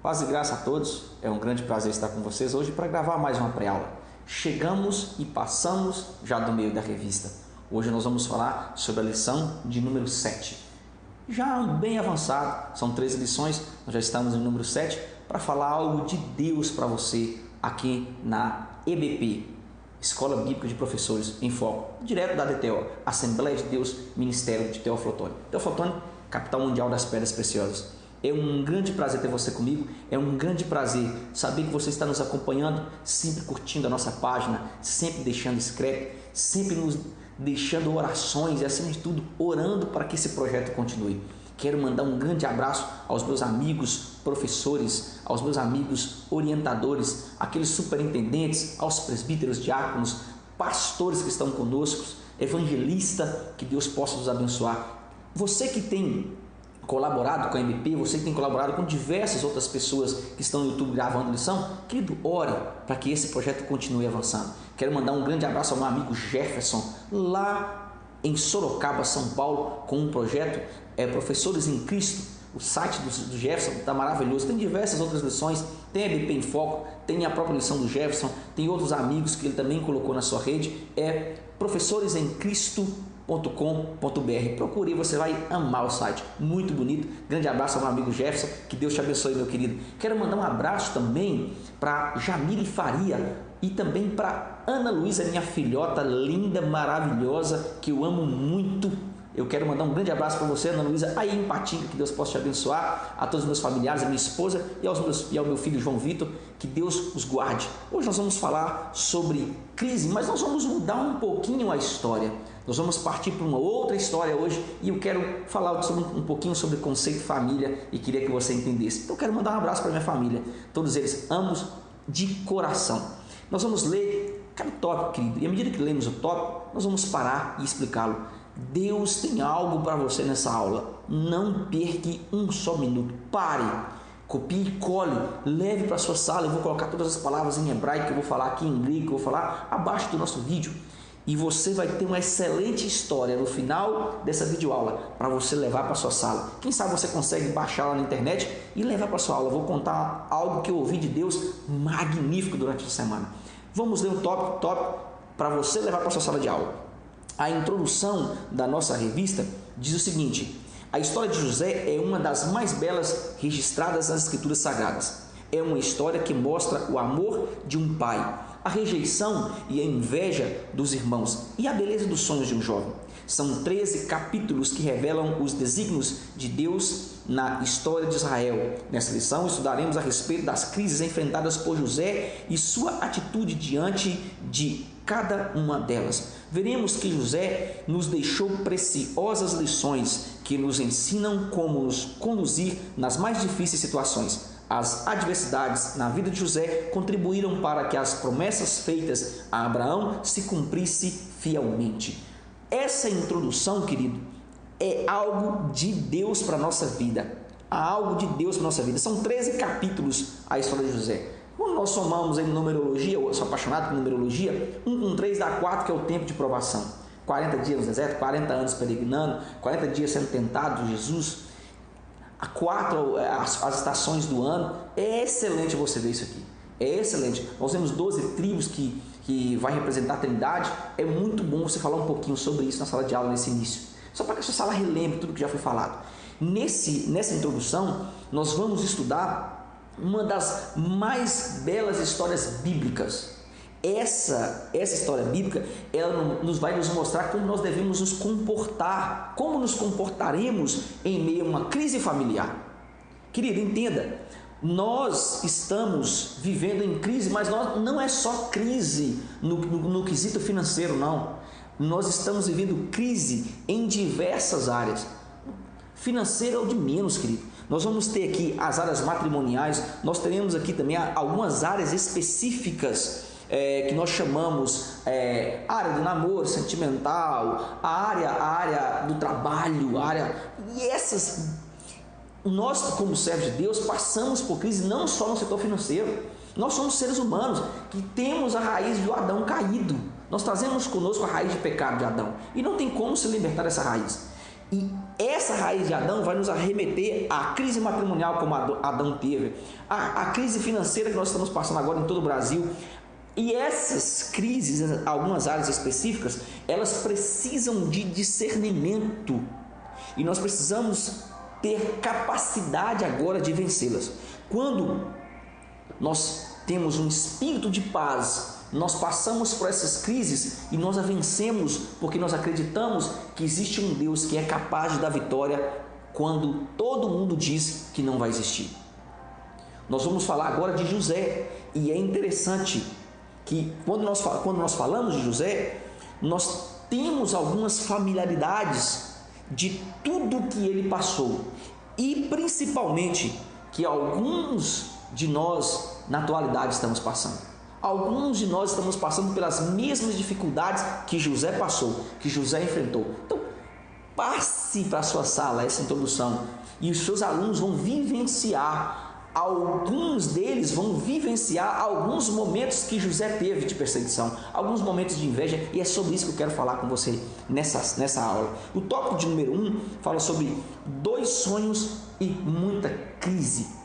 Paz e graça a todos, é um grande prazer estar com vocês hoje para gravar mais uma pré-aula. Chegamos e passamos já do meio da revista. Hoje nós vamos falar sobre a lição de número 7. Já bem avançado, são 13 lições, nós já estamos no número 7 para falar algo de Deus para você aqui na EBP, Escola Bíblica de Professores em Foco, direto da DTO, Assembleia de Deus, Ministério de Teófilo Otoni. Teófilo Otoni, capital mundial das pedras preciosas. É um grande prazer ter você comigo, é um grande prazer saber que você está nos acompanhando, sempre curtindo a nossa página, sempre deixando inscrito, sempre nos deixando orações e, acima de tudo, orando para que esse projeto continue. Quero mandar um grande abraço aos meus amigos professores, aos meus amigos orientadores, aqueles superintendentes, aos presbíteros, diáconos, pastores que estão conosco, evangelista, que Deus possa nos abençoar. Você que tem colaborado com a MP, você que tem colaborado com diversas outras pessoas que estão no YouTube gravando lição, querido, ore para que esse projeto continue avançando. Quero mandar um grande abraço ao meu amigo Jefferson, lá em Sorocaba, São Paulo, com um projeto Professores em Cristo. O site do Jefferson está maravilhoso, tem diversas outras lições, tem a EBP em Foco, tem a própria lição do Jefferson, tem outros amigos que ele também colocou na sua rede, professoresemcristo.com.br. Procure, você vai amar o site, muito bonito. Grande abraço ao meu amigo Jefferson, que Deus te abençoe, meu querido. Quero mandar um abraço também para Jamile Faria e também para Ana Luísa, minha filhota linda, maravilhosa, que eu amo muito. Eu quero mandar um grande abraço para você, Ana Luísa, aí em Patinga, que Deus possa te abençoar, a todos os meus familiares, a minha esposa e ao meu filho João Vitor, que Deus os guarde. Hoje nós vamos falar sobre crise, mas nós vamos mudar um pouquinho a história. Nós vamos partir para uma outra história hoje e eu quero falar um pouquinho sobre o conceito família e queria que você entendesse. Então eu quero mandar um abraço para minha família, todos eles amo de coração. Nós vamos ler cada tópico, querido, e à medida que lemos o tópico, nós vamos parar e explicá-lo. Deus tem algo para você nessa aula. Não perca um só minuto. Pare, copie e cole, leve para a sua sala. Eu vou colocar todas as palavras em hebraico que eu vou falar aqui, em grego que eu vou falar abaixo do nosso vídeo. E você vai ter uma excelente história no final dessa videoaula para você levar para a sua sala. Quem sabe você consegue baixar lá na internet e levar para a sua aula. Eu vou contar algo que eu ouvi de Deus magnífico durante a semana. Vamos ler um tópico para você levar para a sua sala de aula. A introdução da nossa revista diz o seguinte: a história de José é uma das mais belas registradas nas Escrituras Sagradas. É uma história que mostra o amor de um pai, a rejeição e a inveja dos irmãos e a beleza dos sonhos de um jovem. São 13 capítulos que revelam os desígnios de Deus na história de Israel. Nessa lição estudaremos a respeito das crises enfrentadas por José e sua atitude diante de cada uma delas. Veremos que José nos deixou preciosas lições que nos ensinam como nos conduzir nas mais difíceis situações. As adversidades na vida de José contribuíram para que as promessas feitas a Abraão se cumprissem fielmente. Essa introdução, querido, é algo de Deus para a nossa vida. Há algo de Deus para a nossa vida. São 13 capítulos a história de José. Quando nós somamos em numerologia, eu sou apaixonado por numerologia, 1 com 3 dá 4, que é o tempo de provação. 40 dias no deserto, 40 anos peregrinando, 40 dias sendo tentado de Jesus, a 4 as estações do ano. É excelente você ver isso aqui. É excelente. Nós temos 12 tribos que vai representar a Trindade. É muito bom você falar um pouquinho sobre isso na sala de aula nesse início. Só para que a sua sala relembre tudo que já foi falado. Nessa introdução, nós vamos estudar uma das mais belas histórias bíblicas. Essa história bíblica, ela vai nos mostrar como nós devemos nos comportar, como nos comportaremos em meio a uma crise familiar. Querido, entenda, nós estamos vivendo em crise, mas não é só crise no quesito financeiro, não. Nós estamos vivendo crise em diversas áreas. Financeira é o de menos, querido. Nós vamos ter aqui as áreas matrimoniais, nós teremos aqui também algumas áreas específicas que nós chamamos área do namoro sentimental, a área do trabalho, e essas, nós como servos de Deus passamos por crise não só no setor financeiro. Nós somos seres humanos que temos a raiz do Adão caído. Nós trazemos conosco a raiz de pecado de Adão e não tem como se libertar dessa raiz. E essa raiz de Adão vai nos arremeter à crise matrimonial como Adão teve, à crise financeira que nós estamos passando agora em todo o Brasil. E essas crises, algumas áreas específicas, elas precisam de discernimento. E nós precisamos ter capacidade agora de vencê-las. Quando nós temos um espírito de paz, nós passamos por essas crises e nós a vencemos porque nós acreditamos que existe um Deus que é capaz de dar vitória quando todo mundo diz que não vai existir. Nós vamos falar agora de José, e é interessante que quando nós falamos de José, nós temos algumas familiaridades de tudo que ele passou, e principalmente que alguns de nós na atualidade estamos passando. Alguns de nós estamos passando pelas mesmas dificuldades que José passou, que José enfrentou. Então, passe para a sua sala essa introdução e os seus alunos vão vivenciar, alguns deles vão vivenciar alguns momentos que José teve de perseguição, alguns momentos de inveja, e é sobre isso que eu quero falar com você nessa aula. O tópico de número 1 fala sobre 2 sonhos e muita crise.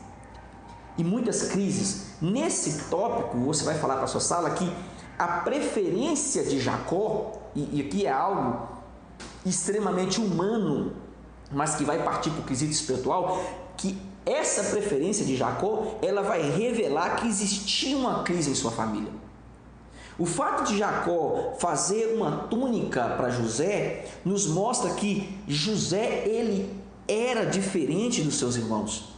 E muitas crises. Nesse tópico, você vai falar para a sua sala que a preferência de Jacó, e aqui é algo extremamente humano, mas que vai partir para o quesito espiritual, que essa preferência de Jacó, ela vai revelar que existia uma crise em sua família. O fato de Jacó fazer uma túnica para José, nos mostra que José, ele era diferente dos seus irmãos.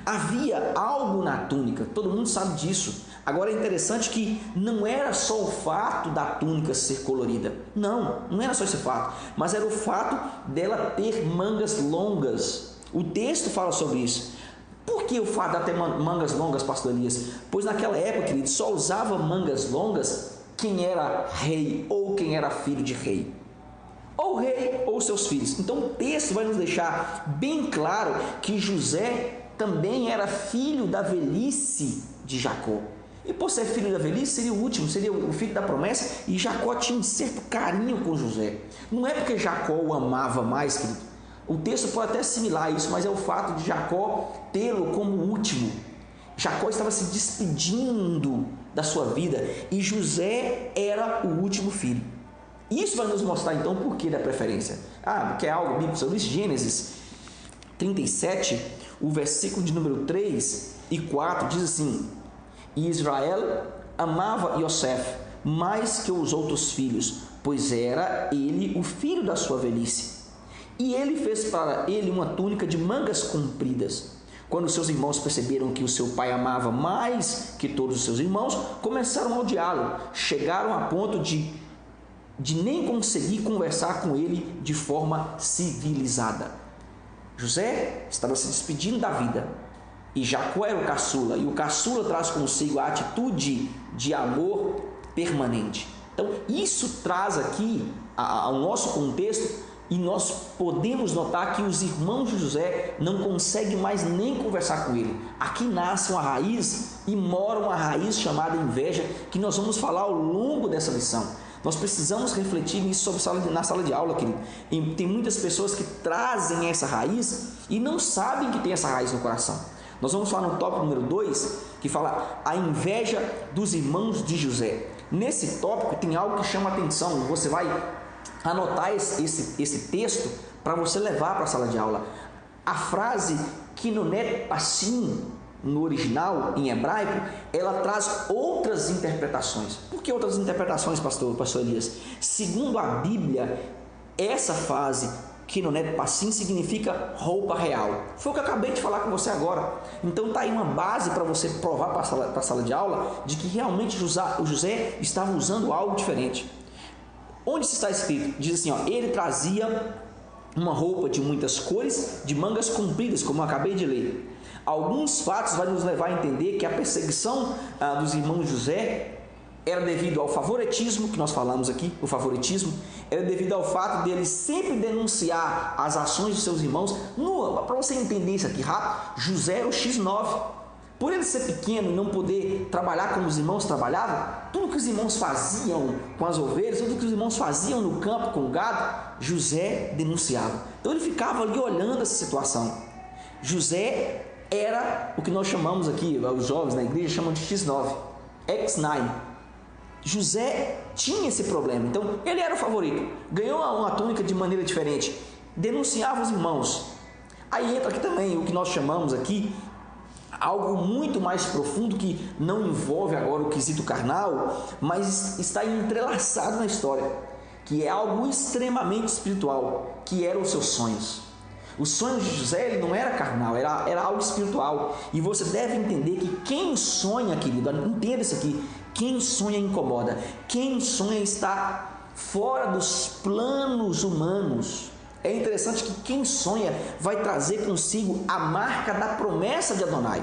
Havia algo na túnica, todo mundo sabe disso. Agora é interessante que não era só o fato da túnica ser colorida. Não era só esse fato, mas era o fato dela ter mangas longas. O texto fala sobre isso. Por que o fato de ela ter mangas longas, pastor Elias? Pois naquela época, querido, só usava mangas longas quem era rei ou quem era filho de rei. Ou rei ou seus filhos. Então o texto vai nos deixar bem claro que José também era filho da velhice de Jacó. E por ser filho da velhice, seria o último, seria o filho da promessa, e Jacó tinha um certo carinho com José. Não é porque Jacó o amava mais, querido. O texto pode até assimilar isso, mas é o fato de Jacó tê-lo como último. Jacó estava se despedindo da sua vida e José era o último filho. Isso vai nos mostrar então o porquê da preferência. Porque é algo bíblico sobre isso. Gênesis 37, o versículo de número 3 e 4 diz assim: E Israel amava Yosef mais que os outros filhos, pois era ele o filho da sua velhice. E ele fez para ele uma túnica de mangas compridas. Quando seus irmãos perceberam que o seu pai amava mais que todos os seus irmãos, começaram a odiá-lo. Chegaram a ponto de nem conseguir conversar com ele de forma civilizada. José estava se despedindo da vida e Jacó era o caçula, e o caçula traz consigo a atitude de amor permanente. Então isso traz aqui ao nosso contexto, e nós podemos notar que os irmãos de José não conseguem mais nem conversar com ele. Aqui nasce uma raiz e mora uma raiz chamada inveja, que nós vamos falar ao longo dessa lição. Nós precisamos refletir nisso na sala de aula, querido. E tem muitas pessoas que trazem essa raiz e não sabem que tem essa raiz no coração. Nós vamos falar no tópico número 2, que fala a inveja dos irmãos de José. Nesse tópico tem algo que chama a atenção. Você vai anotar esse texto para você levar para a sala de aula. A frase Kinonet Passim, no original, em hebraico, ela traz outras interpretações. Por que outras interpretações, pastor Elias? Segundo a Bíblia, essa frase Kinonet Passim significa roupa real. Foi o que eu acabei de falar com você agora. Então está aí uma base para você provar para a sala de aula de que realmente o José estava usando algo diferente. Onde está escrito? Diz assim, ele trazia uma roupa de muitas cores, de mangas compridas, como eu acabei de ler. Alguns fatos vão nos levar a entender que a perseguição dos irmãos de José era devido ao favoritismo, que nós falamos aqui, o favoritismo, era devido ao fato dele sempre denunciar as ações de seus irmãos. Para você entender isso aqui rápido, José era o X9. Por ele ser pequeno e não poder trabalhar como os irmãos trabalhavam, tudo que os irmãos faziam com as ovelhas, tudo que os irmãos faziam no campo com o gado, José denunciava. Então ele ficava ali olhando essa situação. José era o que nós chamamos aqui, os jovens na igreja chamam de X9, X9. José tinha esse problema, então ele era o favorito, ganhou uma túnica de maneira diferente, denunciava os irmãos. Aí entra aqui também o que nós chamamos aqui algo muito mais profundo, que não envolve agora o quesito carnal, mas está entrelaçado na história, que é algo extremamente espiritual, que eram os seus sonhos. Os sonhos de José ele não era carnal, era algo espiritual. E você deve entender que quem sonha, querido, entenda isso aqui, quem sonha incomoda, quem sonha está fora dos planos humanos. É interessante que quem sonha vai trazer consigo a marca da promessa de Adonai.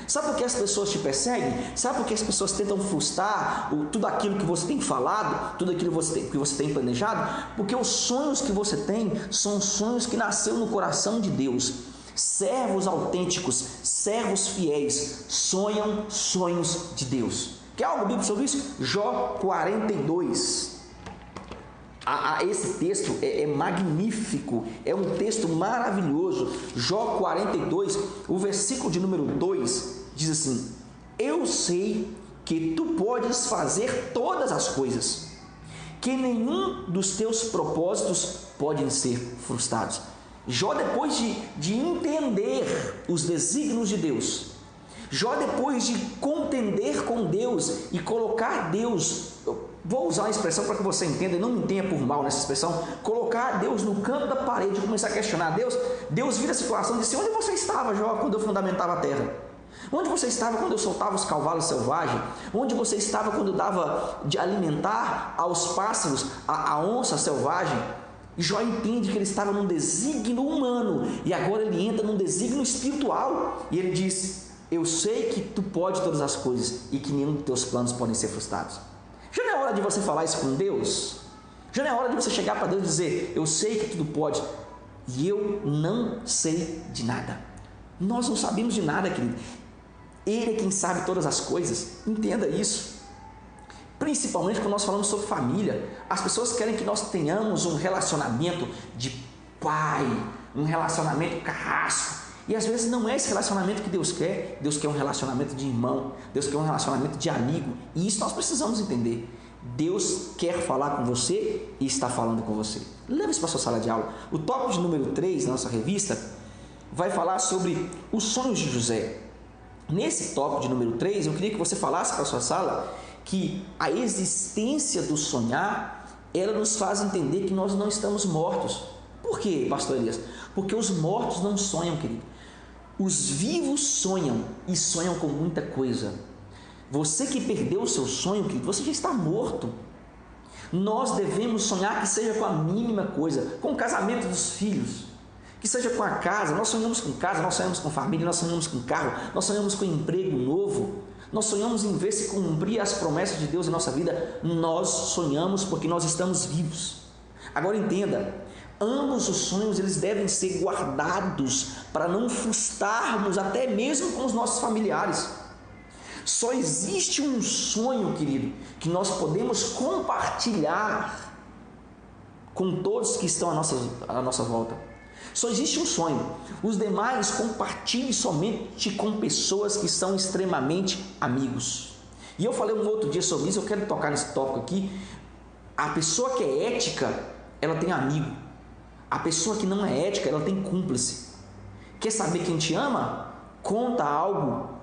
Sabe por que as pessoas te perseguem? Sabe por que as pessoas tentam frustrar tudo aquilo que você tem falado, tudo aquilo que você tem planejado? Porque os sonhos que você tem são sonhos que nasceram no coração de Deus. Servos autênticos, servos fiéis, sonham sonhos de Deus. Quer algo bíblico sobre isso? Jó 42. Esse texto é magnífico, é um texto maravilhoso. Jó 42, o versículo de número 2 diz assim: eu sei que tu podes fazer todas as coisas, que nenhum dos teus propósitos podem ser frustrados. Jó, depois de entender os desígnios de Deus, Jó, depois de contender com Deus e colocar Deus, vou usar a expressão para que você entenda e não me tenha por mal nessa expressão, colocar Deus no canto da parede e começar a questionar Deus vira a situação e disse: onde você estava, Jó, quando eu fundamentava a terra? Onde você estava quando eu soltava os cavalos selvagens? Onde você estava quando eu dava de alimentar aos pássaros a onça selvagem? E Jó entende que ele estava num desígnio humano e agora ele entra num desígnio espiritual e ele diz: eu sei que tu pode todas as coisas e que nenhum dos teus planos podem ser frustrados. Já não é hora de você falar isso com Deus? Já não é hora de você chegar para Deus e dizer: eu sei que tudo pode e eu não sei de nada. Nós não sabemos de nada, querido. Ele é quem sabe todas as coisas. Entenda isso. Principalmente quando nós falamos sobre família, as pessoas querem que nós tenhamos um relacionamento de pai, um relacionamento carrasco. E às vezes não é esse relacionamento que Deus quer. Deus quer um relacionamento de irmão, Deus quer um relacionamento de amigo. E isso nós precisamos entender. Deus quer falar com você e está falando com você. Leva isso para a sua sala de aula. O tópico de número 3 da nossa revista vai falar sobre os sonhos de José. Nesse tópico de número 3, eu queria que você falasse para a sua sala que a existência do sonhar, ela nos faz entender que nós não estamos mortos. Por quê, pastor Elias? Porque os mortos não sonham, querido. Os vivos sonham e sonham com muita coisa. Você que perdeu o seu sonho, querido, você já está morto. Nós devemos sonhar que seja com a mínima coisa, com o casamento dos filhos, que seja com a casa. Nós sonhamos com casa, nós sonhamos com família, nós sonhamos com carro, nós sonhamos com emprego novo, nós sonhamos em ver se cumprir as promessas de Deus em nossa vida. Nós sonhamos porque nós estamos vivos. Agora entenda, ambos os sonhos eles devem ser guardados para não frustrarmos até mesmo com os nossos familiares. Só existe um sonho, querido, que nós podemos compartilhar com todos que estão à nossa volta. Só existe um sonho. Os demais compartilhe somente com pessoas que são extremamente amigos. E eu falei um outro dia sobre isso, eu quero tocar nesse tópico aqui. A pessoa que é ética, ela tem amigo. A pessoa que não é ética, ela tem cúmplice. Quer saber quem te ama? Conta algo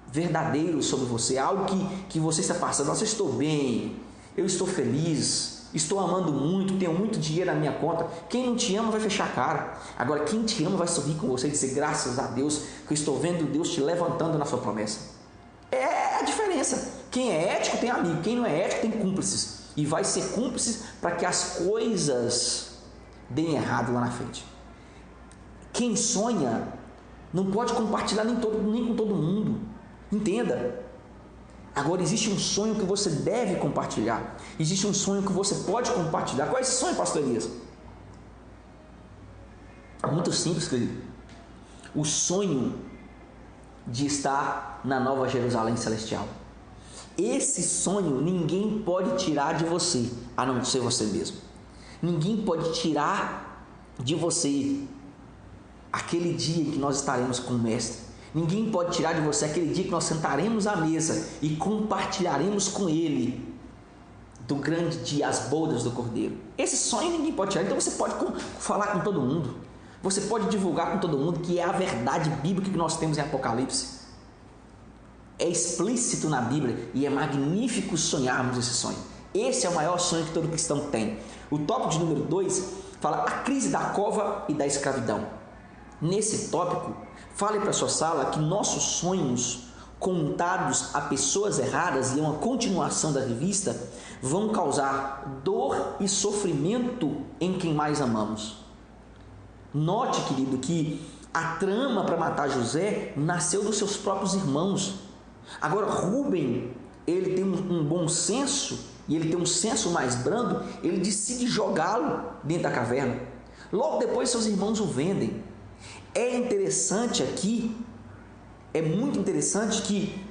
verdadeiro sobre você, algo que você está passando. Nossa, eu estou bem, eu estou feliz, estou amando muito, tenho muito dinheiro na minha conta. Quem não te ama vai fechar a cara. Agora, quem te ama vai sorrir com você e dizer: graças a Deus que eu estou vendo Deus te levantando na sua promessa. É a diferença. Quem é ético tem amigo, quem não é ético tem cúmplices. E vai ser cúmplices para que as coisas deem errado lá na frente. Quem sonha não pode compartilhar nem com todo mundo. Entenda. Agora existe um sonho que você deve compartilhar. Existe um sonho que você pode compartilhar. Qual é esse sonho, pastor Elias? É muito simples, querido. O sonho de estar na Nova Jerusalém Celestial. Esse sonho ninguém pode tirar de você, a não ser você mesmo. Ninguém pode tirar de você aquele dia em que nós estaremos com o Mestre. Ninguém pode tirar de você aquele dia que nós sentaremos à mesa e compartilharemos com Ele do grande dia, as bodas do Cordeiro. Esse sonho ninguém pode tirar. Então você pode falar com todo mundo. Você pode divulgar com todo mundo que é a verdade bíblica que nós temos em Apocalipse. É explícito na Bíblia e é magnífico sonharmos esse sonho. Esse é o maior sonho que todo cristão tem. O tópico de número 2 fala a crise da cova e da escravidão. Nesse tópico, fale para a sua sala que nossos sonhos contados a pessoas erradas, e é uma continuação da revista, vão causar dor e sofrimento em quem mais amamos. Note, querido, que a trama para matar José nasceu dos seus próprios irmãos. Agora, Rúben, ele tem um bom senso, e ele tem um senso mais brando, ele decide jogá-lo dentro da caverna. Logo depois, seus irmãos o vendem. É interessante aqui, é muito interessante que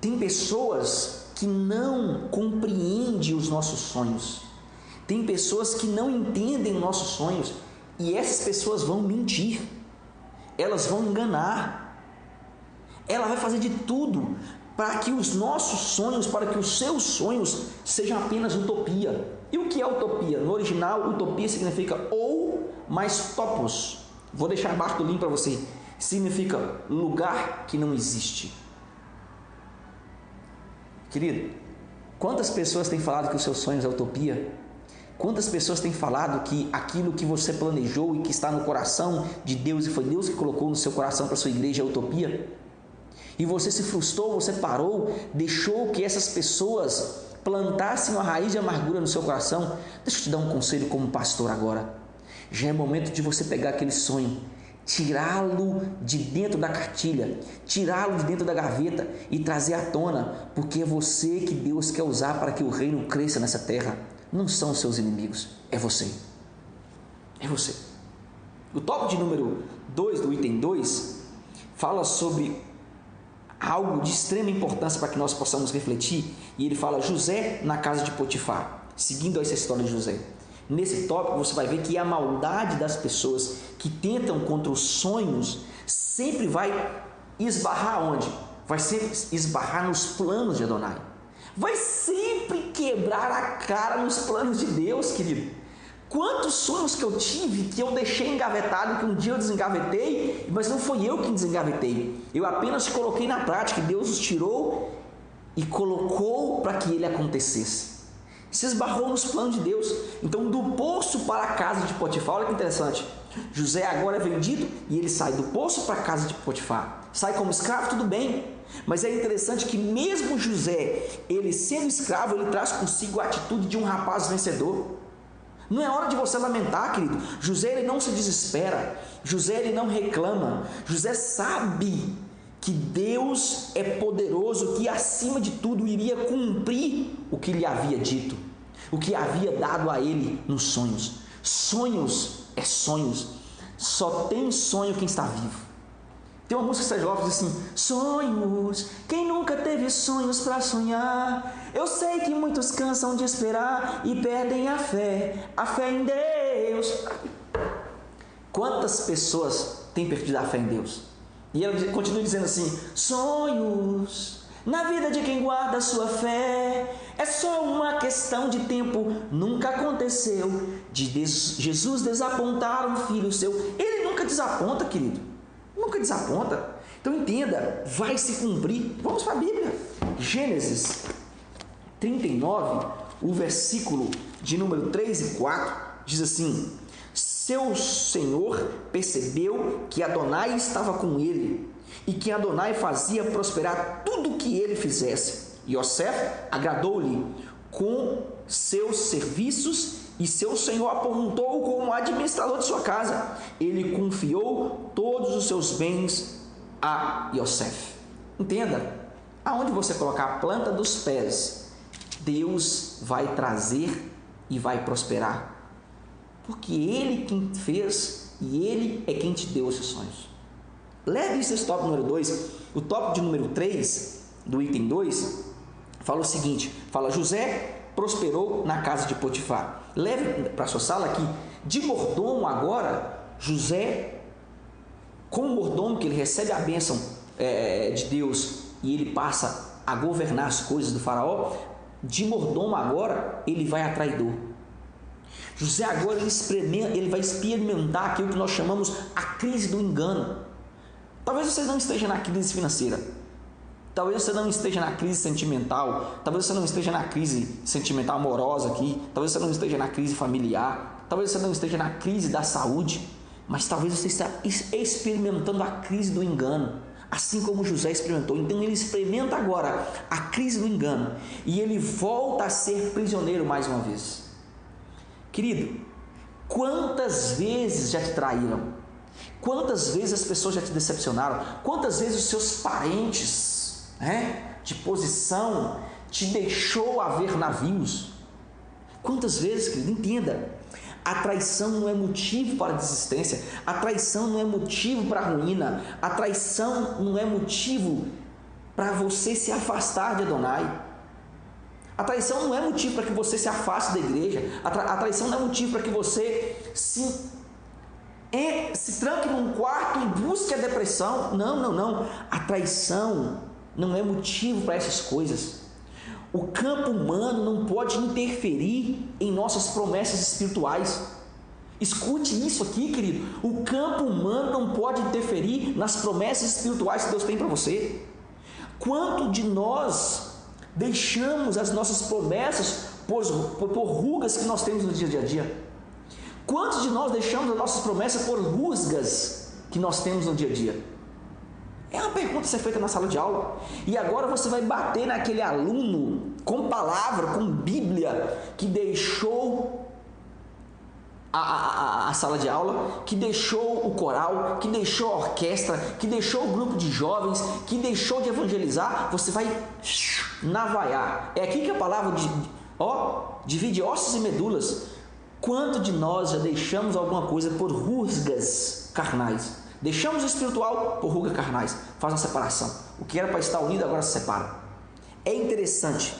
tem pessoas que não compreendem os nossos sonhos. Tem pessoas que não entendem os nossos sonhos. E essas pessoas vão mentir. Elas vão enganar. Ela vai fazer de tudo para que os nossos sonhos, para que os seus sonhos sejam apenas utopia. E o que é utopia? No original, utopia significa ou mais topos. Vou deixar abaixo do link para você. Significa lugar que não existe. Querido, quantas pessoas têm falado que os seus sonhos é utopia? Quantas pessoas têm falado que aquilo que você planejou e que está no coração de Deus, e foi Deus que colocou no seu coração para a sua igreja, é utopia? E você se frustrou, você parou, deixou que essas pessoas plantassem uma raiz de amargura no seu coração? Deixa eu te dar um conselho como pastor agora. Já é momento de você pegar aquele sonho, tirá-lo de dentro da cartilha, tirá-lo de dentro da gaveta e trazer à tona, porque é você que Deus quer usar para que o reino cresça nessa terra. Não são os seus inimigos, é você. É você. O tópico de número 2 do item 2 fala sobre algo de extrema importância para que nós possamos refletir, e ele fala José na casa de Potifar, seguindo essa história de José. Nesse tópico você vai ver que a maldade das pessoas que tentam contra os sonhos sempre vai esbarrar onde? Vai sempre esbarrar nos planos de Adonai. Vai sempre quebrar a cara nos planos de Deus, querido. Quantos sonhos que eu tive, que eu deixei engavetado, que um dia eu desengavetei, mas não foi eu que desengavetei. Eu apenas coloquei na prática, e Deus os tirou e colocou para que ele acontecesse. Se esbarrou nos planos de Deus. Então, do poço para a casa de Potifar, olha que interessante. José agora é vendido e ele sai do poço para a casa de Potifar. Sai como escravo, tudo bem. Mas é interessante que mesmo José, ele sendo escravo, ele traz consigo a atitude de um rapaz vencedor. Não é hora de você lamentar, querido. José, ele não se desespera. José, ele não reclama. José sabe que Deus é poderoso, que acima de tudo iria cumprir o que lhe havia dito, o que havia dado a ele nos sonhos. Sonhos é sonhos. Só tem sonho quem está vivo. Tem uma música que Sérgio Lopes diz assim: sonhos, quem nunca teve sonhos para sonhar? Eu sei que muitos cansam de esperar e perdem a fé em Deus. Quantas pessoas têm perdido a fé em Deus? E ela continua dizendo assim: sonhos, na vida de quem guarda a sua fé, é só uma questão de tempo. Nunca aconteceu de Jesus desapontar um filho seu. Ele nunca desaponta, querido. Nunca desaponta. Então entenda, vai se cumprir. Vamos para a Bíblia. Gênesis 39, o versículo de número 3 e 4, diz assim: seu senhor percebeu que Adonai estava com ele e que Adonai fazia prosperar tudo o que ele fizesse. E Yosef agradou-lhe com seus serviços e seu senhor apontou como administrador de sua casa. Ele confiou todos os seus bens a Yosef. Entenda, aonde você colocar a planta dos pés, Deus vai trazer e vai prosperar. Porque Ele quem fez e Ele é quem te deu esses sonhos. Leve isso esse tópico número 2. O tópico de número 3, do item 2, fala o seguinte, fala: José prosperou na casa de Potifar. Leve para a sua sala aqui, de mordomo agora, José, como mordomo que ele recebe a bênção de Deus e ele passa a governar as coisas do faraó, de mordomo agora ele vai a traidor. José agora ele vai experimentar aquilo que nós chamamos a crise do engano. Talvez você não esteja na crise financeira, talvez você não esteja na crise sentimental, talvez você não esteja na crise sentimental amorosa aqui, talvez você não esteja na crise familiar, talvez você não esteja na crise da saúde, mas talvez você esteja experimentando a crise do engano, assim como José experimentou. Então ele experimenta agora a crise do engano e ele volta a ser prisioneiro mais uma vez. Querido, quantas vezes já te traíram? Quantas vezes as pessoas já te decepcionaram? Quantas vezes os seus parentes de posição te deixou a ver navios? Quantas vezes, querido? Entenda, a traição não é motivo para a desistência, a traição não é motivo para a ruína, a traição não é motivo para você se afastar de Adonai. A traição não é motivo para que você se afaste da igreja, a traição não é motivo para que você se tranque num quarto e busque a depressão. Não. A traição não é motivo para essas coisas. O campo humano não pode interferir em nossas promessas espirituais. Escute isso aqui, querido. O campo humano não pode interferir nas promessas espirituais que Deus tem para você. Quanto de nós deixamos as nossas promessas por rugas que nós temos no dia a dia? Quantos de nós deixamos as nossas promessas por rusgas que nós temos no dia a dia? É uma pergunta a ser feita na sala de aula. E agora você vai bater naquele aluno com palavra, com Bíblia, que deixou a sala de aula, que deixou o coral, que deixou a orquestra, que deixou o grupo de jovens, que deixou de evangelizar. Você vai navaiar. É aqui que a palavra divide ossos e medulas. Quanto de nós já deixamos alguma coisa por rusgas carnais? Deixamos o espiritual por rugas carnais. Faz uma separação. O que era para estar unido agora se separa. É interessante.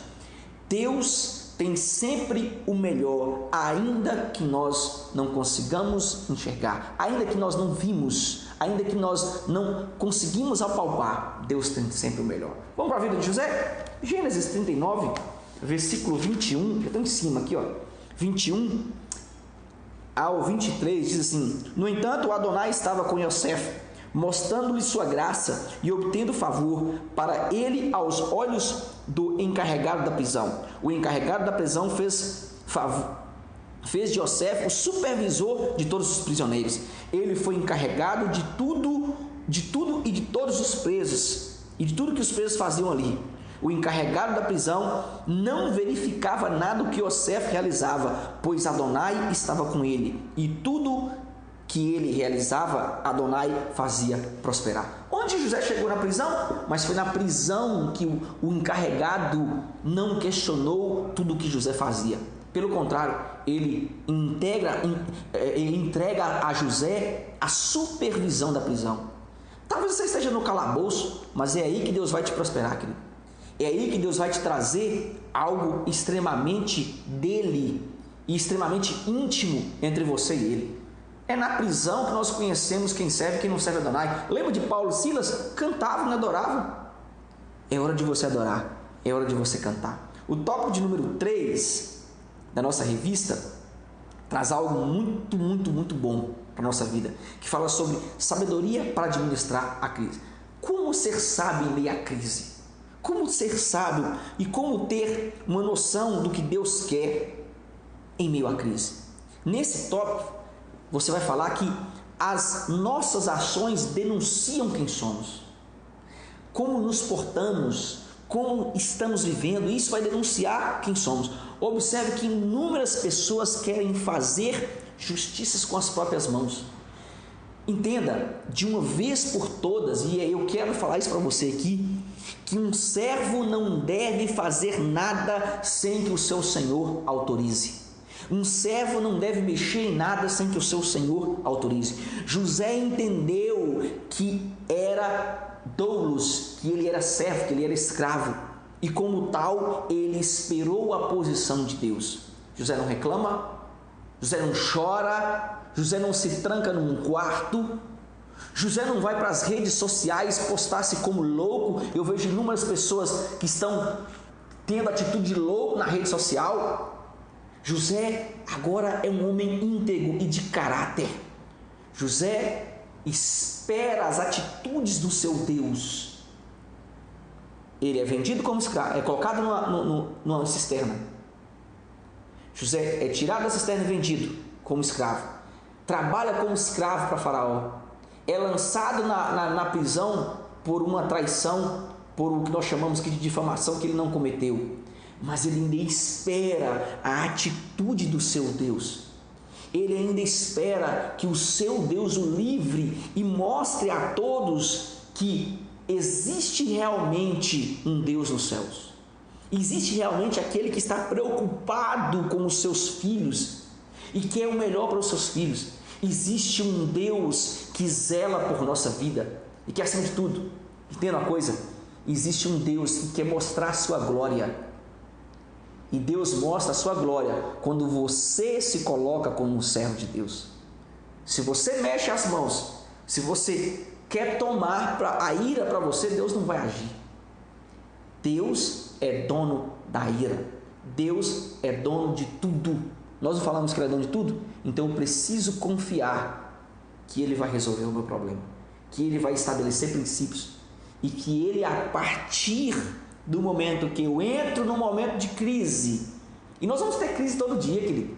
Deus tem sempre o melhor, ainda que nós não consigamos enxergar, ainda que nós não vimos, ainda que nós não conseguimos apalpar. Deus tem sempre o melhor. Vamos para a vida de José? Gênesis 39, versículo 21. Eu estou em cima aqui, 21 ao 23, diz assim: No entanto, Adonai estava com Yosef, mostrando-lhe sua graça e obtendo favor para ele aos olhos do encarregado da prisão. O encarregado da prisão fez de Yosef o supervisor de todos os prisioneiros. Ele foi encarregado de tudo e de todos os presos, e de tudo que os presos faziam ali. O encarregado da prisão não verificava nada do que Yosef realizava, pois Adonai estava com ele, e tudo que ele realizava, Adonai fazia prosperar. Onde José chegou na prisão? Mas foi na prisão que o encarregado não questionou tudo o que José fazia. Pelo contrário, ele entrega a José a supervisão da prisão. Talvez você esteja no calabouço, mas é aí que Deus vai te prosperar, querido. É aí que Deus vai te trazer algo extremamente dele e extremamente íntimo entre você e ele. É na prisão que nós conhecemos quem serve e quem não serve a Adonai. Lembra de Paulo e Silas? Cantavam e adoravam. É hora de você adorar, é hora de você cantar. O tópico de número 3 da nossa revista traz algo muito bom para a nossa vida, que fala sobre sabedoria para administrar a crise. Como ser sábio em meio à crise? Como ser sábio e como ter uma noção do que Deus quer em meio à crise? Nesse tópico, você vai falar que as nossas ações denunciam quem somos. Como nos portamos, como estamos vivendo, isso vai denunciar quem somos. Observe que inúmeras pessoas querem fazer justiças com as próprias mãos. Entenda, de uma vez por todas, e eu quero falar isso para você aqui, que um servo não deve fazer nada sem que o seu senhor autorize. Um servo não deve mexer em nada sem que o seu senhor autorize. José entendeu que era doulos, que ele era servo, que ele era escravo, e como tal, ele esperou a posição de Deus. José não reclama, José não chora, José não se tranca num quarto, José não vai para as redes sociais postar-se como louco. Eu vejo inúmeras pessoas que estão tendo atitude de louco na rede social. José agora é um homem íntegro e de caráter. José espera as atitudes do seu Deus. Ele é vendido como escravo, é colocado numa cisterna. José é tirado da cisterna e vendido como escravo. Trabalha como escravo para Faraó. É lançado na prisão por uma traição, por o que nós chamamos de difamação que ele não cometeu. Mas ele ainda espera a atitude do seu Deus. Ele ainda espera que o seu Deus o livre e mostre a todos que existe realmente um Deus nos céus. Existe realmente aquele que está preocupado com os seus filhos e quer o melhor para os seus filhos. Existe um Deus que zela por nossa vida e que, acima de tudo, entenda uma coisa, existe um Deus que quer mostrar a sua glória. E Deus mostra a sua glória quando você se coloca como um servo de Deus. Se você mexe as mãos, se você quer tomar a ira para você, Deus não vai agir. Deus é dono da ira. Deus é dono de tudo. Nós não falamos que Ele é dono de tudo? Então eu preciso confiar que Ele vai resolver o meu problema, que Ele vai estabelecer princípios e que Ele, a partir do momento que eu entro num momento de crise, e nós vamos ter crise todo dia, querido,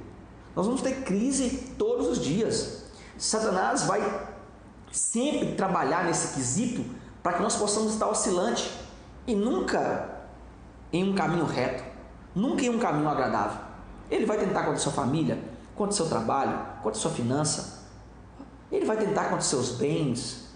nós vamos ter crise todos os dias. Satanás vai sempre trabalhar nesse quesito para que nós possamos estar oscilante e nunca em um caminho reto, nunca em um caminho agradável. Ele vai tentar contra a sua família, contra o seu trabalho, contra a sua finança, ele vai tentar contra os seus bens,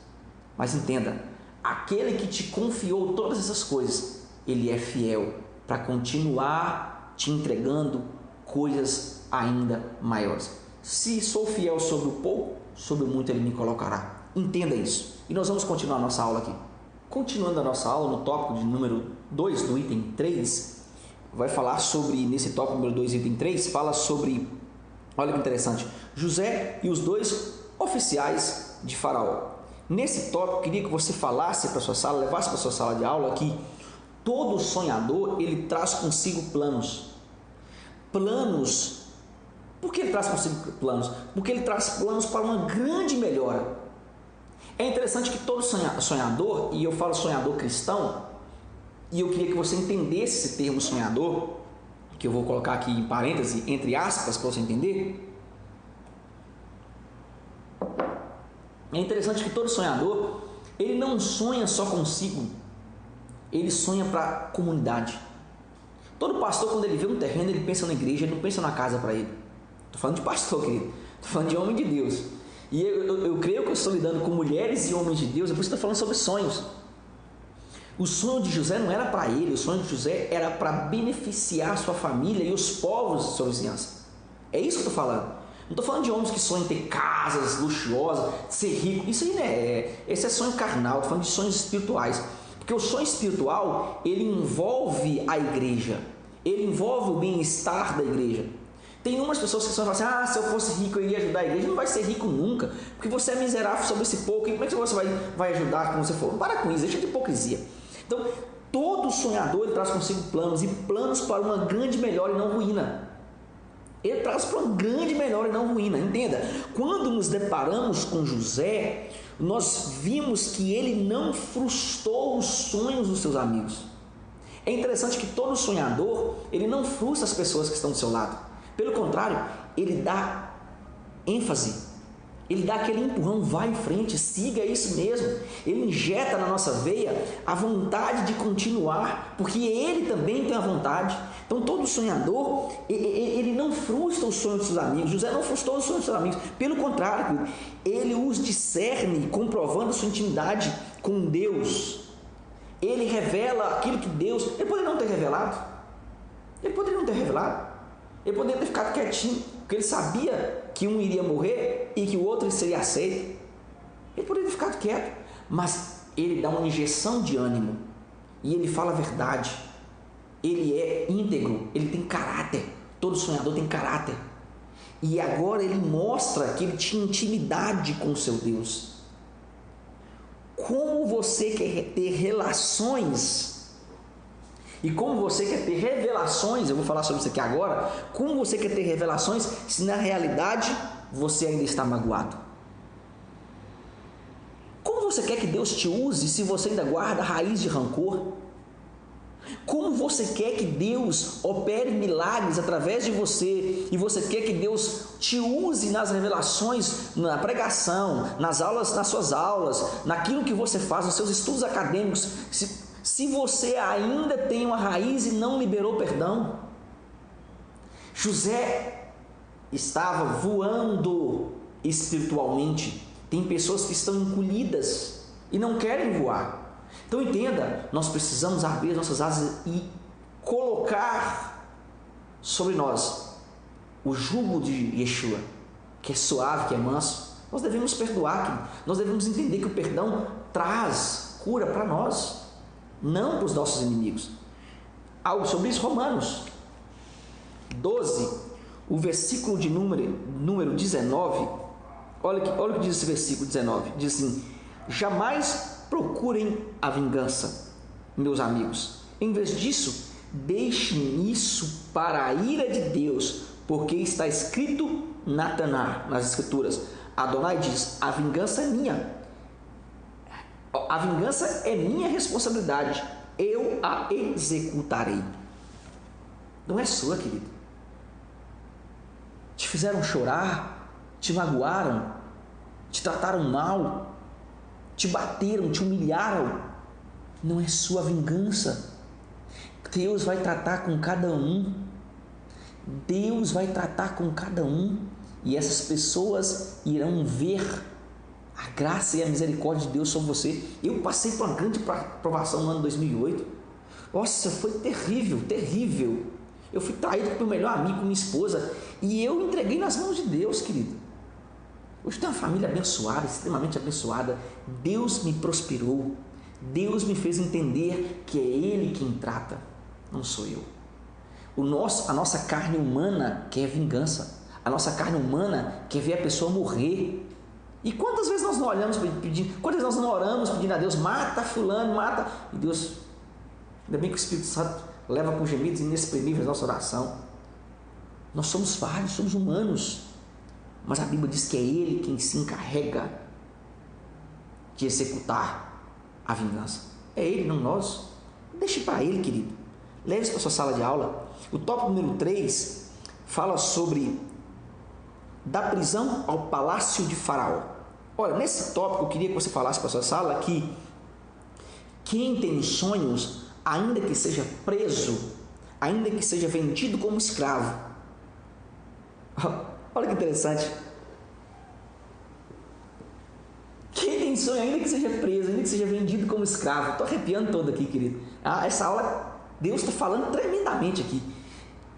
mas entenda, aquele que te confiou todas essas coisas, ele é fiel para continuar te entregando coisas ainda maiores. Se sou fiel sobre o pouco, sobre o muito Ele me colocará. Entenda isso. E nós vamos continuar a nossa aula aqui. Continuando a nossa aula no tópico de número 2, no item 3, vai falar sobre, nesse tópico número 2, item 3, fala sobre, olha que interessante, José e os dois oficiais de Faraó. Nesse tópico, eu queria que você falasse para a sua sala, levasse para a sua sala de aula que todo sonhador, ele traz consigo planos. Planos. Por que ele traz consigo planos? Porque ele traz planos para uma grande melhora. É interessante que todo sonhador, e eu falo sonhador cristão, e eu queria que você entendesse esse termo sonhador, que eu vou colocar aqui em parênteses, entre aspas, para você entender. É interessante que todo sonhador, ele não sonha só consigo, ele sonha para a comunidade. Todo pastor, quando ele vê um terreno, ele pensa na igreja, ele não pensa na casa para ele. Estou falando de pastor, querido. Estou falando de homem de Deus. E eu creio que eu estou lidando com mulheres e homens de Deus, é por isso que estou falando sobre sonhos. O sonho de José não era para ele, o sonho de José era para beneficiar sua família e os povos de sua vizinhança. É isso que eu estou falando. Não estou falando de homens que sonham em ter casas luxuosas, ser rico. Isso aí não esse é sonho carnal, estou falando de sonhos espirituais. Porque o sonho espiritual, ele envolve a igreja, ele envolve o bem-estar da igreja. Tem umas pessoas que falam assim, se eu fosse rico eu iria ajudar a igreja. Não vai ser rico nunca, porque você é miserável sobre esse pouco, e como é que você vai ajudar como você for? Para com isso, deixa de hipocrisia. Então, todo sonhador ele traz consigo planos, e planos para uma grande melhora e não ruína. Ele traz para uma grande melhora e não ruína, entenda. Quando nos deparamos com José, nós vimos que ele não frustrou os sonhos dos seus amigos. É interessante que todo sonhador, ele não frustra as pessoas que estão do seu lado. Pelo contrário, ele dá ênfase, ele dá aquele empurrão, vai em frente, siga isso mesmo. Ele injeta na nossa veia a vontade de continuar, porque ele também tem a vontade. Então todo sonhador, ele não frustra os sonhos dos seus amigos. José não frustrou os sonhos dos seus amigos, pelo contrário, ele os discerne, comprovando sua intimidade com Deus. Ele revela aquilo que Deus, ele poderia não ter revelado, ele poderia ter ficado quietinho, porque ele sabia que um iria morrer e que o outro seria aceito. Ele poderia ter ficado quieto, mas ele dá uma injeção de ânimo e ele fala a verdade. Ele é íntegro, ele tem caráter. Todo sonhador tem caráter. E agora ele mostra que ele tinha intimidade com o seu Deus. Como você quer ter relações e como você quer ter revelações, eu vou falar sobre isso aqui agora, como você quer ter revelações se na realidade você ainda está magoado? Como você quer que Deus te use se você ainda guarda raiz de rancor? Como você quer que Deus opere milagres através de você e você quer que Deus te use nas revelações, na pregação, nas aulas, nas suas aulas, naquilo que você faz, nos seus estudos acadêmicos, se você ainda tem uma raiz e não liberou perdão? José estava voando espiritualmente. Tem pessoas que estão encolhidas e não querem voar. Então entenda, nós precisamos abrir as nossas asas e colocar sobre nós o jugo de Yeshua, que é suave, que é manso. Nós devemos perdoar, nós devemos entender que o perdão traz cura para nós, não para os nossos inimigos. Algo sobre isso, Romanos 12, o versículo de número 19, olha o que diz esse versículo 19, diz assim: jamais procurem a vingança, meus amigos. Em vez disso, deixem isso para a ira de Deus, porque está escrito na Taná, nas Escrituras. Adonai diz: a vingança é minha. A vingança é minha responsabilidade. Eu a executarei. Não é sua, querido. Te fizeram chorar, te magoaram, te trataram mal, te bateram, te humilharam, não é sua vingança. Deus vai tratar com cada um. Deus vai tratar com cada um. E essas pessoas irão ver a graça e a misericórdia de Deus sobre você. Eu passei por uma grande provação no ano 2008. Nossa, foi terrível, terrível. Eu fui traído pelo melhor amigo, minha esposa, e eu entreguei nas mãos de Deus, querido. Hoje tenho uma família abençoada, extremamente abençoada. Deus me prosperou. Deus me fez entender que é Ele quem trata, não sou eu. A nossa carne humana quer vingança. A nossa carne humana quer ver a pessoa morrer. E quantas vezes nós não olhamos pedindo, quantas vezes nós não oramos pedindo a Deus: mata fulano, mata. E Deus, ainda bem que o Espírito Santo leva com gemidos inexprimíveis a nossa oração. Nós somos falhos, somos humanos. Mas a Bíblia diz que é Ele quem se encarrega de executar a vingança. É Ele, não nós. Deixe para Ele, querido. Leve isso para a sua sala de aula. O tópico número 3 fala sobre da prisão ao palácio de Faraó. Olha, nesse tópico eu queria que você falasse para a sua sala que quem tem sonhos, ainda que seja preso, ainda que seja vendido como escravo, olha que interessante. Quem tem sonho, ainda que seja preso, ainda que seja vendido como escravo, estou arrepiando todo aqui, querido. Essa aula, Deus está falando tremendamente aqui.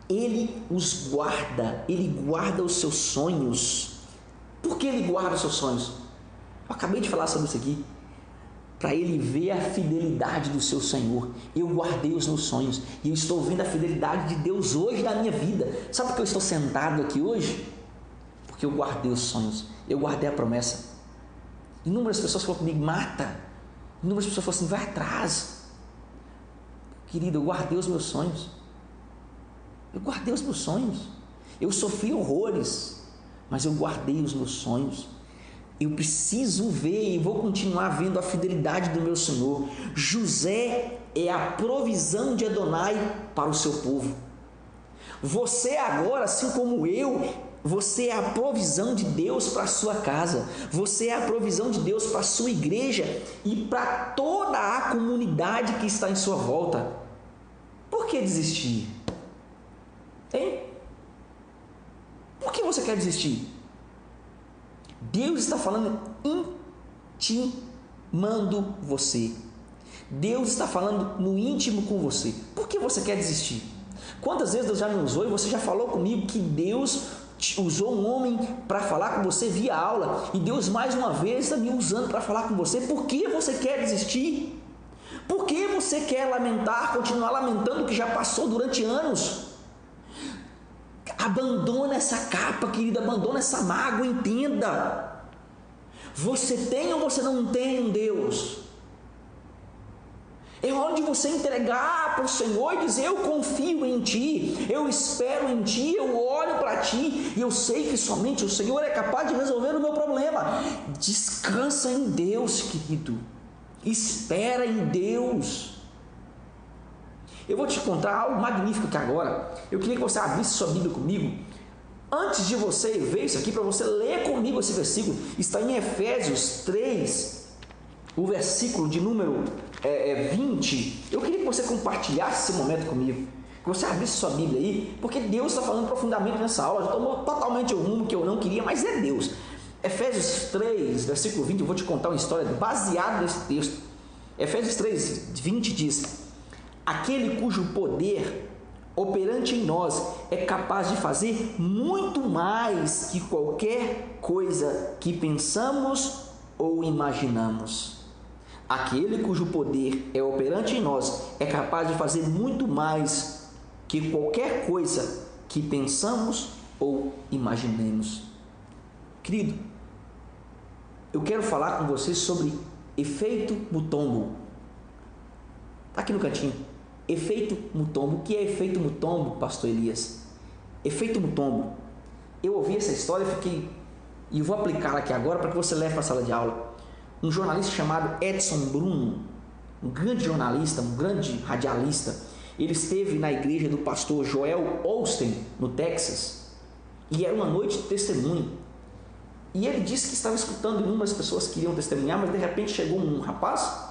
Ele os guarda, Ele guarda os seus sonhos. Por que Ele guarda os seus sonhos? Eu acabei de falar sobre isso aqui. Para Ele ver a fidelidade do seu Senhor. Eu guardei os meus sonhos e eu estou vendo a fidelidade de Deus hoje na minha vida. Sabe por que eu estou sentado aqui hoje? Porque eu guardei os sonhos, eu guardei a promessa. Inúmeras pessoas falaram comigo: mata. Inúmeras pessoas falaram assim: vai atrás. Querido, eu guardei os meus sonhos. Eu guardei os meus sonhos. Eu sofri horrores, mas eu guardei os meus sonhos. Eu preciso ver e vou continuar vendo a fidelidade do meu Senhor. José é a provisão de Adonai para o seu povo. Você agora, assim como eu, você é a provisão de Deus para a sua casa. Você é a provisão de Deus para a sua igreja e para toda a comunidade que está em sua volta. Por que desistir? Hein? Por que você quer desistir? Deus está falando, intimando você. Deus está falando no íntimo com você. Por que você quer desistir? Quantas vezes Deus já me usou e você já falou comigo que Deus usou um homem para falar com você via aula, e Deus mais uma vez está me usando para falar com você. Por que você quer desistir? Por que você quer lamentar, continuar lamentando o que já passou durante anos? Abandona essa capa, querida, abandona essa mágoa, entenda. Você tem ou você não tem um Deus? É hora de você entregar para o Senhor e dizer: eu confio em Ti, eu espero em Ti, eu olho para Ti, e eu sei que somente o Senhor é capaz de resolver o meu problema. Descansa em Deus, querido. Espera em Deus. Eu vou te contar algo magnífico aqui agora. Eu queria que você abrisse sua Bíblia comigo. Antes de você ver isso aqui, para você ler comigo esse versículo, está em Efésios 3, o versículo de número 20. Eu queria que você compartilhasse esse momento comigo, que você abrisse sua Bíblia aí, porque Deus está falando profundamente nessa aula. Já tomou totalmente o rumo que eu não queria, mas é Deus. Efésios 3, versículo 20, eu vou te contar uma história baseada nesse texto. Efésios 3, 20 diz: aquele cujo poder operante em nós é capaz de fazer muito mais que qualquer coisa que pensamos ou imaginamos. Aquele cujo poder é operante em nós é capaz de fazer muito mais que qualquer coisa que pensamos ou imaginemos. Querido, eu quero falar com você sobre efeito Mutombo. Está aqui no cantinho. Efeito Mutombo. O que é efeito Mutombo, pastor Elias? Efeito Mutombo. Eu ouvi essa história e vou aplicá-la aqui agora para que você leve para a sala de aula. Um jornalista chamado Edson Bruno, um grande jornalista, um grande radialista, ele esteve na igreja do pastor Joel Osteen, no Texas, e era uma noite de testemunho. E ele disse que estava escutando inúmeras pessoas que iriam testemunhar, mas de repente chegou um rapaz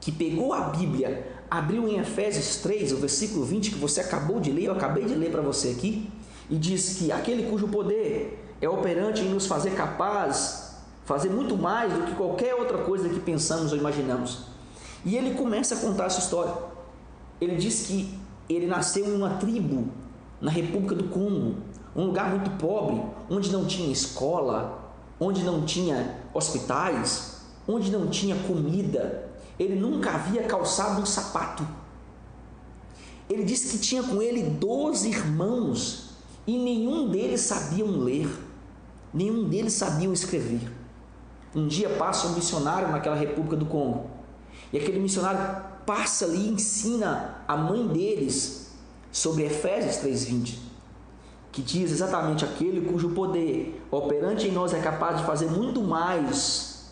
que pegou a Bíblia, abriu em Efésios 3, o versículo 20 que você acabou de ler, eu acabei de ler para você aqui, e diz que aquele cujo poder é operante em nos fazer capaz, fazer muito mais do que qualquer outra coisa que pensamos ou imaginamos. E ele começa a contar essa história. Ele diz que ele nasceu em uma tribo na República do Congo, um lugar muito pobre, onde não tinha escola, onde não tinha hospitais, onde não tinha comida. Ele nunca havia calçado um sapato. Ele disse que tinha com ele 12 irmãos e nenhum deles sabiam ler, nenhum deles sabiam escrever. Um dia passa um missionário naquela República do Congo, e aquele missionário passa ali e ensina a mãe deles sobre Efésios 3:20, que diz exatamente: aquele cujo poder operante em nós é capaz de fazer muito mais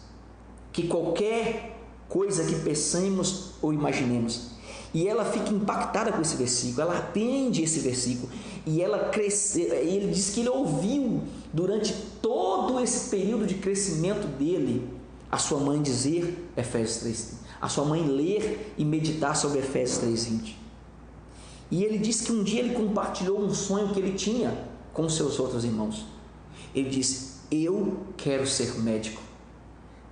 que qualquer coisa que pensemos ou imaginemos. E ela fica impactada com esse versículo, ela aprende esse versículo, e ela cresceu. Ele diz que ele ouviu durante todo esse período de crescimento dele a sua mãe dizer Efésios 3, a sua mãe ler e meditar sobre Efésios 3:20. E ele diz que um dia ele compartilhou um sonho que ele tinha com seus outros irmãos. Ele disse: eu quero ser médico,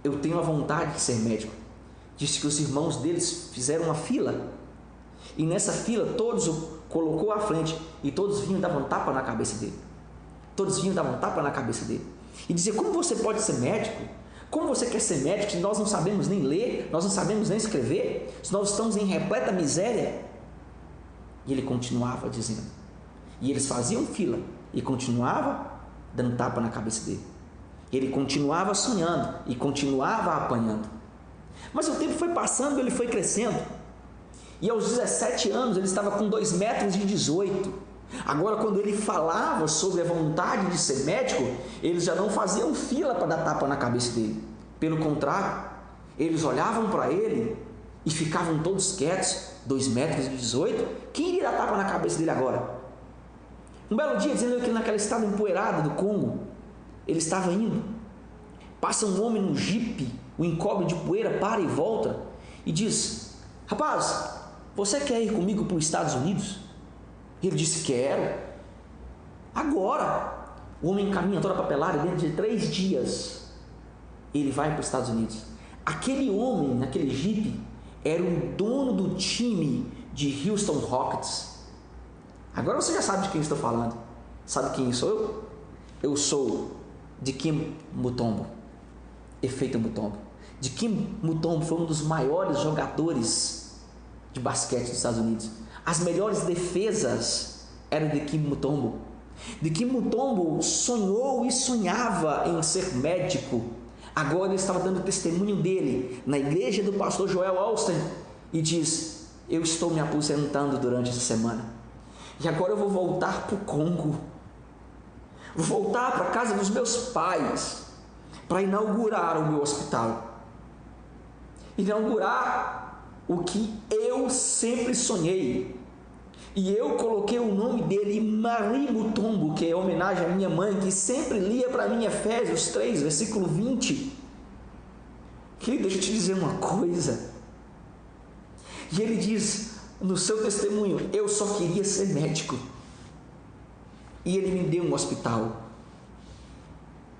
eu tenho a vontade de ser médico. Disse que os irmãos deles fizeram uma fila, e nessa fila todos o colocou à frente, e todos vinham dar um tapa na cabeça dele. Todos vinham dar um tapa na cabeça dele e dizer: como você pode ser médico? Como você quer ser médico se nós não sabemos nem ler, nós não sabemos nem escrever, se nós estamos em repleta miséria? E ele continuava dizendo, e eles faziam fila e continuava dando tapa na cabeça dele. Ele continuava sonhando e continuava apanhando. Mas o tempo foi passando, ele foi crescendo, e aos 17 anos ele estava com 2,18 m. Agora, quando ele falava sobre a vontade de ser médico, eles já não faziam fila para dar tapa na cabeça dele. Pelo contrário, eles olhavam para ele e ficavam todos quietos. 2,18 m, quem iria dar tapa na cabeça dele agora? Um belo dia, dizendo que naquela estrada empoeirada do Congo, ele estava indo, passa um homem no jipe, o encobre de poeira, para e volta e diz: rapaz, você quer ir comigo para os Estados Unidos? Ele disse: quero. Agora. O homem caminha toda a papelada, dentro de 3 dias ele vai para os Estados Unidos. Aquele homem, naquele jipe, era o dono do time de Houston Rockets. Agora você já sabe de quem estou falando. Sabe quem sou eu? Eu sou Dikembe Mutombo, efeito Mutombo. Dikembe Mutombo foi um dos maiores jogadores de basquete dos Estados Unidos. As melhores defesas eram de Dikembe Mutombo. Dikembe Mutombo sonhou e sonhava em ser médico. Agora ele estava dando testemunho dele na igreja do pastor Joel Austin e diz: eu estou me aposentando durante essa semana e agora eu vou voltar para o Congo, vou voltar para a casa dos meus pais para inaugurar o meu hospital, inaugurar o que eu sempre sonhei. E eu coloquei o nome dele Marie Mutombo, que é homenagem à minha mãe, que sempre lia para mim Efésios 3, versículo 20. Querido, deixa eu te dizer uma coisa. E ele diz no seu testemunho: eu só queria ser médico. E ele me deu um hospital.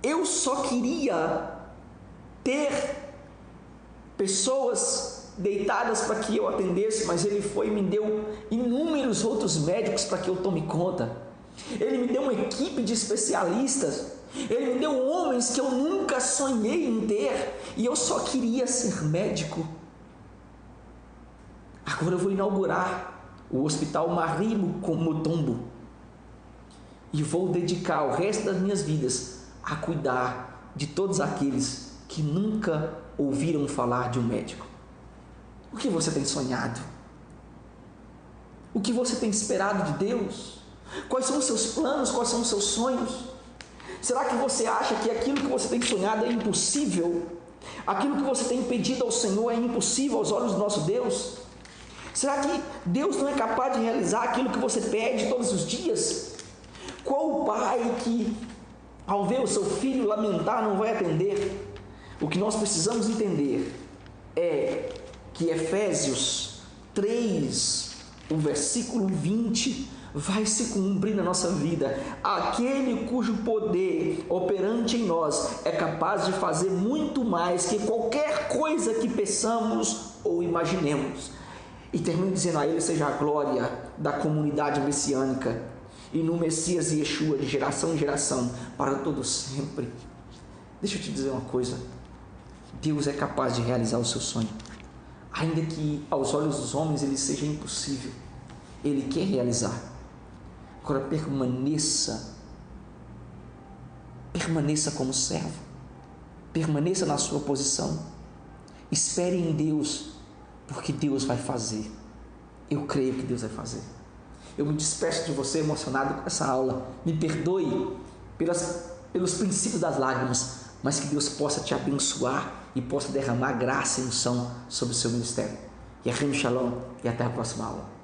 Eu só queria ter pessoas deitadas para que eu atendesse, mas ele foi e me deu inúmeros outros médicos para que eu tome conta. Ele me deu uma equipe de especialistas. Ele me deu homens que eu nunca sonhei em ter, e eu só queria ser médico. Agora eu vou inaugurar o Hospital Marie Mutombo e vou dedicar o resto das minhas vidas a cuidar de todos aqueles que nunca ouviram falar de um médico. O que você tem sonhado? O que você tem esperado de Deus? Quais são os seus planos? Quais são os seus sonhos? Será que você acha que aquilo que você tem sonhado é impossível? Aquilo que você tem pedido ao Senhor é impossível aos olhos do nosso Deus? Será que Deus não é capaz de realizar aquilo que você pede todos os dias? Qual o pai que, ao ver o seu filho lamentar, não vai atender? O que nós precisamos entender é que Efésios 3, o versículo 20, vai se cumprir na nossa vida. Aquele cujo poder operante em nós é capaz de fazer muito mais que qualquer coisa que peçamos ou imaginemos. E termina dizendo: a ele seja a glória da comunidade messiânica e no Messias Yeshua de geração em geração para todos sempre. Deixa eu te dizer uma coisa: Deus é capaz de realizar o seu sonho, ainda que aos olhos dos homens ele seja impossível. Ele quer realizar. Agora permaneça como servo, permaneça na sua posição, espere em Deus, porque Deus vai fazer. Eu creio que Deus vai fazer. Eu me despeço de você emocionado com essa aula. Me perdoe pelos princípios das lágrimas, mas que Deus possa te abençoar e possa derramar graça e unção sobre o seu ministério. Yahweh Shalom, e até a próxima aula.